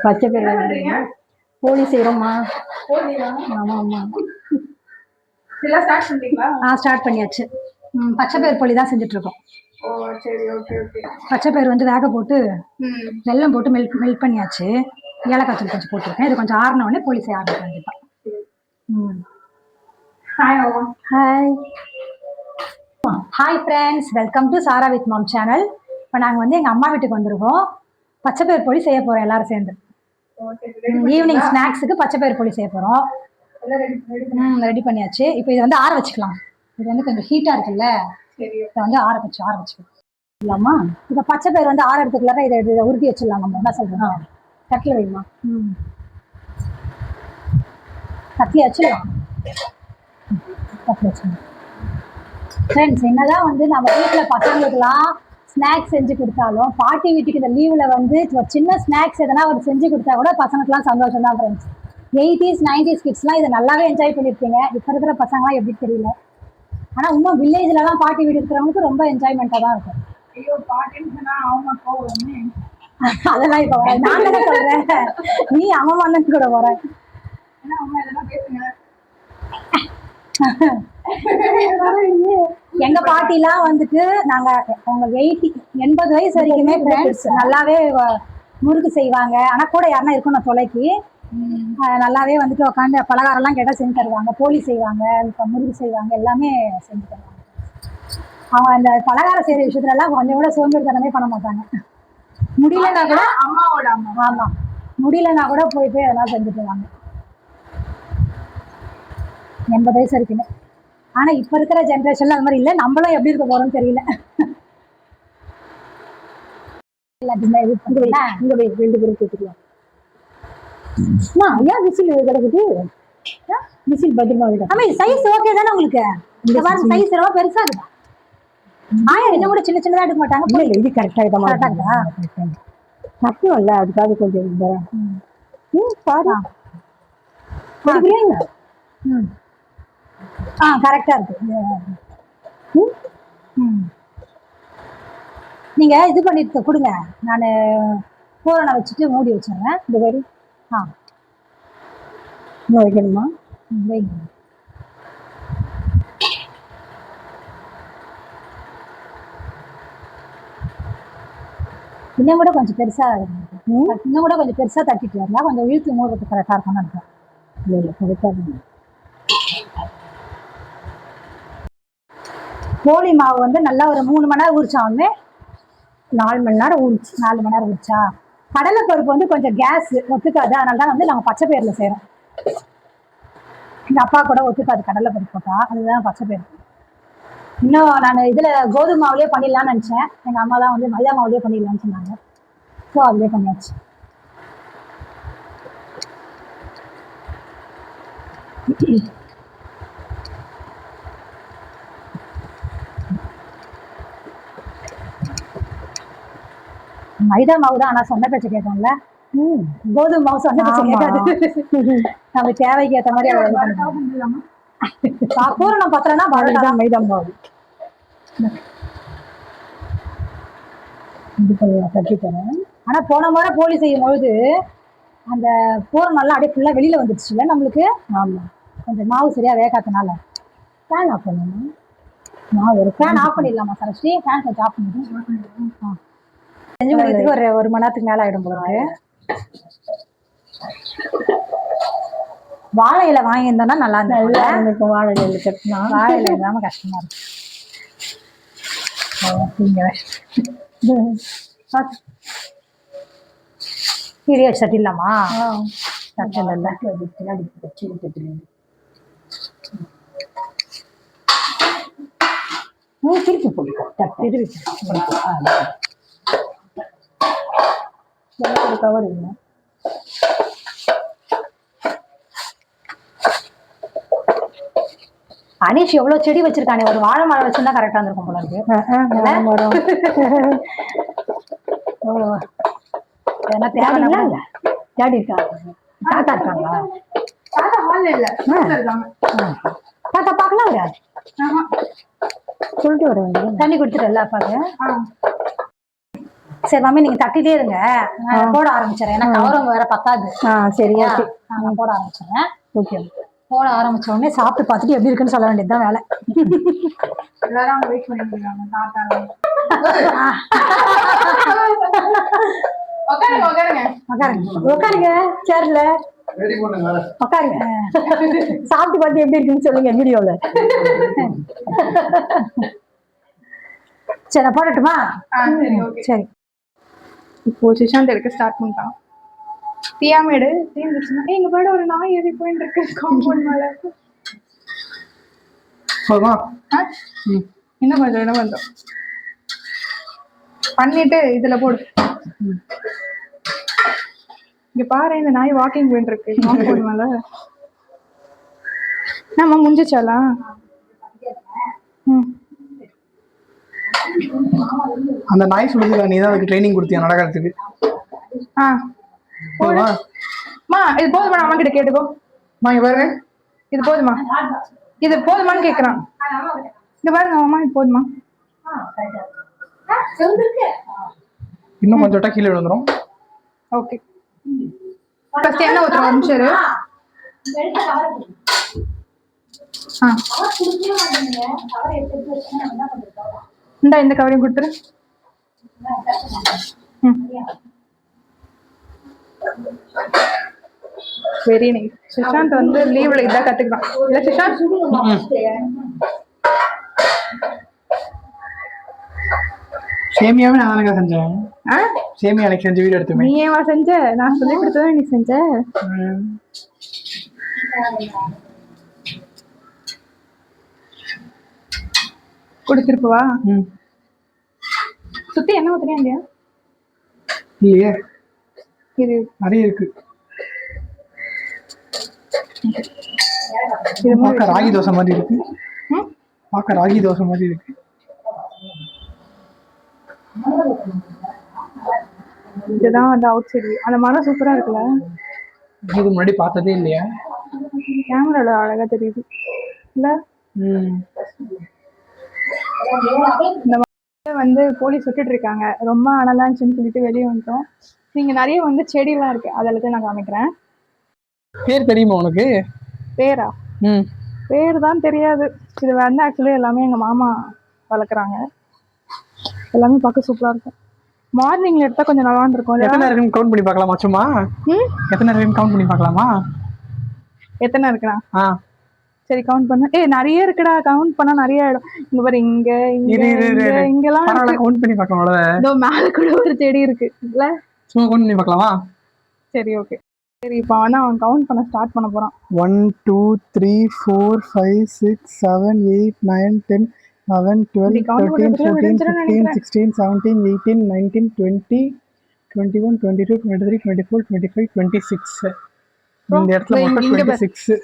பச்சை பயிர் போலி செய்கிறோம்மா. ஆமாம் ஆமாம். ஸ்டார்ட் பண்ணியாச்சு. பச்சை பயிர் போலி தான் செஞ்சுட்ருக்கோம். பச்சை பயிர் வந்து வேக போட்டு வெல்லம் போட்டு மெல்ட் பண்ணியாச்சு. ஏலக்காய் தூள் கொஞ்சம் போட்டிருக்கேன். இது கொஞ்சம் ஆறின உடனே போலி செய்ய ஆரம்பிக்க வேண்டியதான். Hi hi friends, welcome to Sara with mom channel. இப்போ நாங்கள் வந்து எங்கள் அம்மா வீட்டுக்கு வந்திருக்கோம். பச்சை பயிர் பொடி செய்ய போகிறோம் எல்லாரும் சேர்ந்து. ஈவினிங் ஸ்நாக்ஸுக்கு பச்சை பயிர் பொடி செய்ய போகிறோம். ரெடி பண்ணியாச்சு. இப்போ இதை வந்து ஆற வச்சுக்கலாம். இது வந்து கொஞ்சம் ஹீட்டாக இருக்குல்ல, இதை வந்து ஆற வச்சுக்கலாம் இல்லாமா. இப்போ பச்சை பயிர் வந்து ஆற எடுத்துக்கலார இதை உருட்டி வச்சிடலாம். நம்ம என்ன சொல்கிறோம், கட்டில் வைமா. கட்டில் வச்சிடலாம். கட்டில் வச்சுக்கலாம். ஃப்ரெண்ட்ஸ், என்னதான் வந்து நம்ம வீட்டில் பசங்களுக்குலாம் ஸ்நாக்ஸ் செஞ்சு கொடுத்தாலும், பாட்டி வீட்டுக்கு இந்த லீவில் வந்து ஒரு சின்ன ஸ்நாக்ஸ் எதனா ஒரு செஞ்சு கொடுத்தா கூட பசங்களுக்குலாம் சந்தோஷம் தான் ஃப்ரெண்ட்ஸ். 80s 90s கிட்ஸ்லாம் இதை நல்லாவே என்ஜாய் பண்ணியிருப்பீங்க. இப்போ இருக்கிற பசங்களாம் எப்படி தெரியல. ஆனால் இன்னும் வில்லேஜ்லலாம் பாட்டி வீடு இருக்கிறவங்களுக்கு ரொம்ப என்ஜாய்மெண்ட்டாக தான் இருக்கும். ஐயோ பாட்டின்னு அவங்க போவோம். அதெல்லாம் இப்போ வர நான் தானே சொல்கிறேன், நீ அவன் மன்னன் கூட வர. ஏன்னா அவங்க இதெல்லாம் பேசுங்க. எங்க பாட்டிலாம் வந்துட்டு நாங்க அவங்க 80 வயசு வரைக்குமே ஃப்ரெண்ட்ஸ் நல்லாவே முறுக்கு செய்வாங்க. ஆனா கூட யாருன்னா இருக்கும் நான் தொலைக்கி நல்லாவே வந்துட்டு உட்காந்து பலகாரம்லாம் கேட்டால் செஞ்சு தருவாங்க. போலி செய்வாங்க, இப்போ முறுக்கு செய்வாங்க, எல்லாமே செஞ்சு தருவாங்க. அவங்க அந்த பலகாரம் செய்யற விஷயத்துலலாம் கொஞ்சம் கூட சோம்பேறித்தனமே பண்ண மாட்டாங்க. முடியலன்னா கூட அம்மாவோட ஆமா முடியலன்னா கூட போய் அதெல்லாம் செஞ்சுட்டு வருவாங்க. 80 வயசு வரைக்குமே. ஆனா இப்ப இருக்கிற ஜென்ரேஷன்ல அந்த மாதிரி இல்லை. நம்மளும் எப்படி இருக்க போறோம்னு தெரியல. ரெண்டு பேரும் கேட்டுக்கலாம். ஐயா விசில் கிடக்குது. விசில் பத்திரமா விட. ஆமா சைஸ் ஓகே தானே உங்களுக்கு? சைஸ் ரொம்ப பெருசா இருக்குதா? இன்னும் கூட சின்ன சின்னதா எடுக்க மாட்டாங்க. இல்ல இது கரெக்டா இருக்கா? சத்தம் இல்ல, அதுக்காக கொஞ்சம் பாரு. கரெக்டா இருக்கு. நீங்க இது பண்ணிட்டு கொடுங்க, நான் பூரணை வச்சுட்டு மூடி வச்சிடுறேன். இந்த மாதிரி இன்னும் வைக்கணுமா? வைங்க. இன்னும் கூட கொஞ்சம் பெருசா தட்டிட்டு வரலாம். கொஞ்சம் இழுத்து மூடுறது கரெக்டா இருக்கும்னு நினைக்கிறேன். இல்லை கரெக்டா இருக்கு. போலி மாவு வந்து நல்லா ஒரு 3 மணி நேரம் ஊறிச்சாலுமே 4 மணி நேரம் ஊறிச்சா. கடலை பருப்பு வந்து கொஞ்சம் கேஸ் ஒத்துக்காது. அதனால தான் வந்து நாங்கள் பச்சை பயிரில் செய்கிறோம். எங்கள் அப்பா கூட ஒத்துக்காது கடலை பருப்பு போட்டா. அதுதான் பச்சை பயிர். இன்னும் நான் இதில் கோதுமை மாவுலேயே பண்ணிடலான்னு நினச்சேன். எங்கள் அம்மா தான் வந்து மைதா மாவுலேயே பண்ணிடலான்னு சொன்னாங்க. ஸோ அதுலேயே பண்ணியாச்சு. மைதா மாவு தான். ஆனால் சொன்ன பேச்சு கேட்கணும்ல. கோதுமை மாவு சொன்ன பேச்சு கேட்காது. நம்ம தேவைக்கு ஏற்ற மாதிரி பூரணம் பத்திரம்னா தான் மைதா மாவு கட்டி தரேன். ஆனால் போன முறை போலி செய்யும் பொழுது அந்த பூரணம் நல்லா அப்படியே ஃபுல்லாக வெளியில் வந்துடுச்சுல நம்மளுக்கு. ஆமாம், கொஞ்சம் மாவு சரியாக வேகாதனால ஃபேன் ஆஃப் பண்ணணும். மாவு ஒரு ஃபேன் ஆஃப் பண்ணிடலாமா சரஸ்ரீ? ஃபேன் கொஞ்சம் ஆஃப் பண்ணிடுவோம். செஞ்சு முடிக்கிறதுக்கு ஒரு மணி நேரத்துக்கு மேலே ஆகிடும் போல. வாழை இலை வாங்கியிருந்தோம்னா நல்லா இருந்துச்சு. வாழை இலை கட்டினா வாழை இலை இல்லாமல் கஷ்டமா இருக்கு. கீரையை சட்டிடலாமா? சட்டில் திருப்பி போட்டுக்கோ. திருப்பி கவர் இல்லை. அனீஷ் எவ்வளவு செடி வச்சிருக்கானே, ஒரு வாழை மரம் வச்சிருந்தா கரெக்டா இருந்திருக்கும் போல இருக்கு. என்ன தேடிங்களா? இல்ல தேடி இருக்காங்க. தாத்தா இருக்காங்களா? தாத்தா பார்க்கலாம் இல்ல, சொல்லிட்டு வர வேண்டியது. தண்ணி கொடுத்துட்டல அப்பாக்கு. சரி மாமி நீங்க தட்டிட்டே இருங்க, நான் போட ஆரம்பிச்சிடறேன். ஏன்னா கவரம் வேற பத்தாது. சரி ஓகே, நான் போட ஆரம்பிச்சிடறேன். ஓகே. போட ஆரம்பிச்ச உடனே சாப்பிட்டு பார்த்துட்டு எப்படி இருக்குன்னு சொல்ல வேண்டியதுதான் வேலை. எல்லாரும் அவங்க வெயிட் பண்ணிட்டு இருக்காங்க. உட்காருங்க சேர்ல உட்காருங்க. சாப்பிட்டு பார்த்து எப்படி இருக்குன்னு சொல்லுங்க வீடியோல. சரி நான் போடட்டுமா? சரி. இப்போ சுஷாந்த் எடுக்க ஸ்டார்ட் பண்ணிட்டான். தீயாமேடு தீந்துச்சுன்னா எங்க பாட ஒரு நாய் ஏறி போயிட்டு இருக்கு காம்பவுண்ட் மேல. என்ன பண்றோம் பண்ணிட்டு இதுல போடு. இங்க பாரு, இந்த நாய் வாக்கிங் போயிட்டு இருக்கு காம்பவுண்ட் மேல. நம்ம முடிஞ்சிச்சாலா? அந்த நாய் சொல்லுது நீ தான் அதுக்கு ட்ரைனிங் கொடுத்தியா நடக்கிறதுக்கு? மா இது போதுமா? அம்மா கிட்ட கேட்டுக்கோ. மா இங்க பாருங்க, இது போதுமா? இது போதுமான்னு கேக்குறான். இங்க பாருங்க அம்மா, இது போதுமா? இன்னும் கொஞ்சம் விட்டா கீழே விழுந்துரும். ஓகே, ஃபர்ஸ்ட் என்ன ஊத்துறோம்? ஒரு நிமிஷம் இரு. இந்த கவரையும் கொடுத்துரு. Very nice. சுஷாந்த் வந்து லீவ்ல இதான் கத்துக்கலாம் இல்ல சுஷாந்த்? சேமியாவே நான் தானே செஞ்சேன். சேமியா எனக்கு செஞ்சு வீடியோ எடுத்துமே. நீ ஏவா செஞ்ச? நான் சொல்லி கொடுத்தத நீ செஞ்ச. கொடுத்துருப்பவா? சுத்தி என்ன ஊத்துறியா இல்லையா? இல்லையே, இது நிறைய இருக்கு. இது பார்க்க ராகி தோசை மாதிரி இருக்கு. பார்க்க ராகி தோசை மாதிரி இருக்கு. இதுதான் அந்த அவுட் சைடு. அந்த மரம் சூப்பரா இருக்குல்ல? இது முன்னாடி பார்த்ததே இல்லையா? கேமரால அழகா தெரியுது இல்ல? இந்த வந்து போலீஸ் விட்டுட்டு இருக்காங்க. ரொம்ப அனலான்னு சொல்லிட்டு வெளியே வந்துட்டோம். நீங்க நிறைய வந்து செடியெல்லாம் இருக்கு, அதெல்லாத்தையும் நான் காமிக்கிறேன். பேர் தெரியுமா உனக்கு? பேரா? பேர் தான் தெரியாது. இது வந்து ஆக்சுவலி எல்லாமே எங்க மாமா வளர்க்குறாங்க. எல்லாமே பார்க்க சூப்பரா இருக்கும். மார்னிங்ல எடுத்தா கொஞ்சம் நல்லா இருக்கும். எத்தனை இருக்குன்னு கவுண்ட் பண்ணி பார்க்கலாமா? சும்மா எத்தனை இருக்குன்னு கவுண்ட் பண்ணி பார்க்கலாமா? எத்தனை இருக்குண்ணா? சரி கவுண்ட் பண்ண. நிறைய இருக்குடா, கவுண்ட் பண்ணா நிறைய ஆயிடும். இங்க பாரு, இங்க இங்கெல்லாம் கவுண்ட் பண்ணி பார்க்கலாம். இதோ மேல கூட ஒரு செடி இருக்கு இல்ல? சும்மா கவுண்ட் பண்ணி பார்க்கலாமா? சரி ஓகே. சரி இப்போ வந்து அவன் கவுண்ட் பண்ண ஸ்டார்ட் பண்ண போறான். 1 2 3 4 5 6 7 8 9 10 11 12 13 14 15 16 17 18 19 20 21 22 23 24 25 26. இந்த இடத்துல மொத்தம் 26.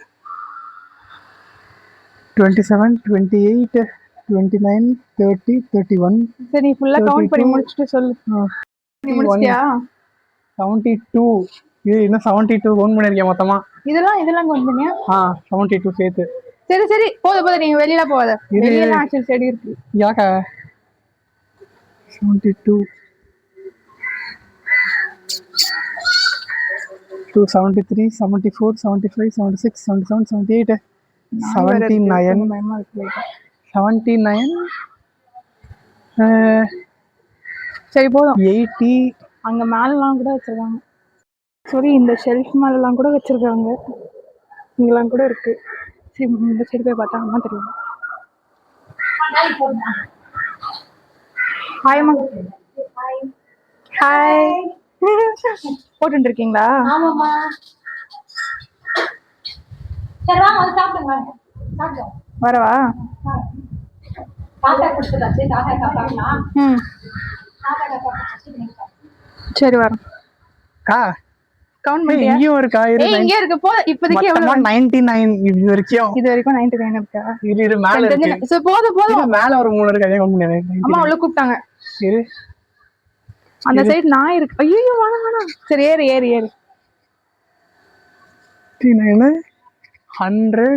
27 28 29 30 31. சரி ஃபுல்லா கவுண்ட் பண்ணி முடிச்சிட்டு சொல்லு. நீ முடிச்சிட்டியா? 72. இன்னும் 72 கவுண்ட் பண்ணிருக்கேன் மொத்தமா. இதெல்லாம் கவுண்ட் பண்ணியா? 72 சேர்த்து. சரி போதும் நீங்க வெளியில போகாத. வெளியில ஆக்சுவல் செடி இருக்கு. யாக்கா 72 273 74 75 76 77 78 79 79. சரி போதும். 80. அங்க மேலாம் கூட வச்சிருக்காங்க. சரி இந்த ஷெல்ஃப் மேலாம் கூட வச்சிருக்காங்க. இங்கெல்லாம் கூட இருக்கு. சரி இந்த சைடு போய் பார்த்தா அம்மா தெரியும். ஹாய்மா. ஹாய். போட்டு இருக்கீங்களா? ஆமாம்மா. சரி வாங்க வந்து சாப்பிடுங்க. சாப்பிடுங்க. வரவா? தாத்தா கொடுத்துட்டாச்சு. தாத்தா சாப்பிடலாம். சரி வரோம். கவுண்ட் பண்ணிட்டியா? இங்க இருக்கா? இங்க இருக்கு. போ இப்போதைக்கு எவ்வளவு? 99 இது வரைக்கும் 99 இருக்கா? இரு மேல இருக்கு. சோ போதும். மேல ஒரு 3 இருக்கு. அதையும் கவுண்ட் பண்ணிடுறேன். அம்மா உள்ள கூப்பிட்டாங்க. இரு. அந்த சைடு நாய் இருக்கு. ஐயோ வேணாம். சரி ஏறு 99 100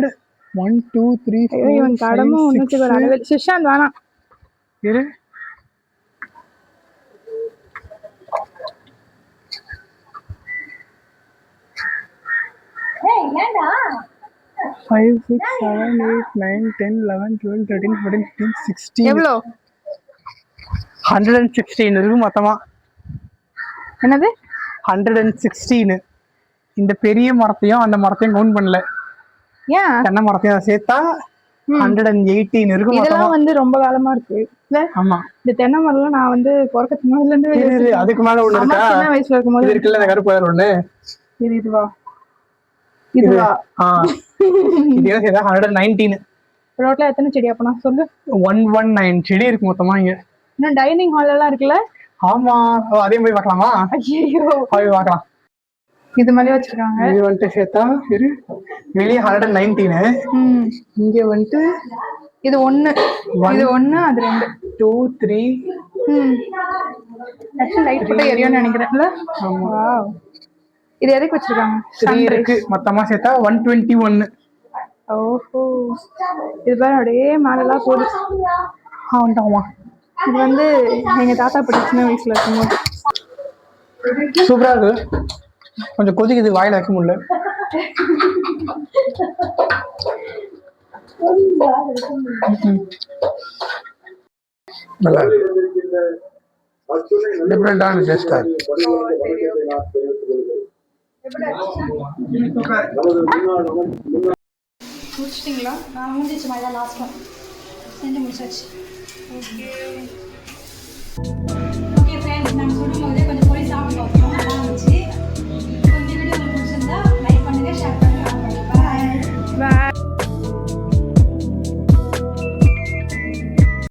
1 2 3 4 கடமை ஒண்ணுக்கு வர. சுஷாந்த் வேணாம். இரு. 5, 6, 7, 8, 9, 10, 11, 12, 13, 14, 15, 16. எவ்வளோ 116 இருக்கு மொத்தமா. என்னது 116. இந்த பெரிய மரத்தையும் அந்த மரத்தையும் கவுண்ட் பண்ணல. ஏன் தென்னை மரத்தையும் சேர்த்தா 118 இருக்கு மொத்தமா. இதெல்லாம் வந்து ரொம்ப காலமா இருக்கு இல்ல ஆமா. இந்த தென்னை மரம்லாம் நான் வந்து பிறக்கத்துக்கு முதல்ல இருந்து இது அதுக்கு மேல ஒண்ணு அம்மா இருக்கா? சின்ன வயசுல இருக்கும்போது இது இருக்குல்ல இந்த கருப்பு கலர் ஒண்ணு. இதுவா இதுவா இது என்ன செய்தா 119. ரோட்ல எத்தனை செடி அப்பனா சொல்லு. 119 செடி இருக்கு மொத்தமா இங்க. இன்னும் டைனிங் ஹால் எல்லாம் இருக்குல்ல. ஆமா. அதையும் போய் பார்க்கலாமா? ஐயோ போய் பார்க்கலாம். இது மாதிரி வச்சிருக்காங்க. இது வந்துட்டு சேர்த்தா இரு வெளியே 119. இங்க வந்துட்டு இது ஒண்ணு இது ஒண்ணு அது 2 2 3. ஆக்சுவலி லைட் போட்டு எரியும்னு நினைக்கிறேன்ல. வாவ் இது எதுக்கு வச்சிருக்காங்க? 3 இருக்கு மொத்தமா சேர்த்தா 121. ஓஹோ இது பாரு அப்படியே மேலெல்லாம் போகுது. ஆமாமா. இது வந்து எங்க தாத்தா பாட்டி சின்ன வயசுல இருக்கும்போது. சூப்பரா இருக்கு. கொஞ்சம் கொதிக்குது, வாயில வைக்க முடியல. டிஃப்ரெண்டான டேஸ்டா முடிச்சிட்டிங்களா? நான் முடிஞ்சிச்சு மாதிரி தான் லாஸ்ட் ஒன் செஞ்சு முடிச்சாச்சு. ஓகே